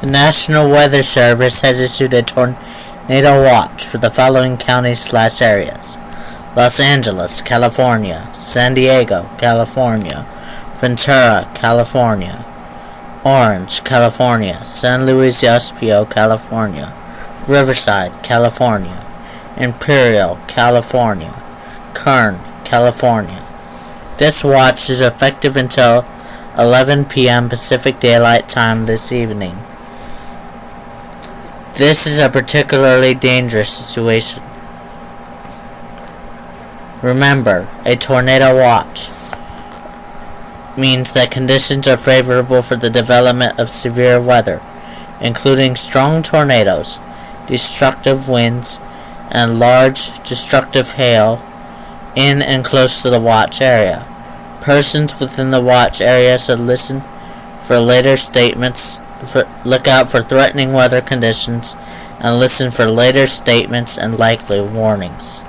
The National Weather Service has issued a tornado watch for the following counties/areas: Los Angeles, California; San Diego, California; Ventura, California; Orange, California; San Luis Obispo, California; Riverside, California; Imperial, California; Kern, California. This watch is effective until 11 p.m. Pacific Daylight Time this evening. This is a particularly dangerous situation. Remember, a tornado watch means that conditions are favorable for the development of severe weather, including strong tornadoes, destructive winds, and large destructive hail in and close to the watch area. Persons within the watch area should listen for later statements, look out for threatening weather conditions, and listen for later statements and likely warnings.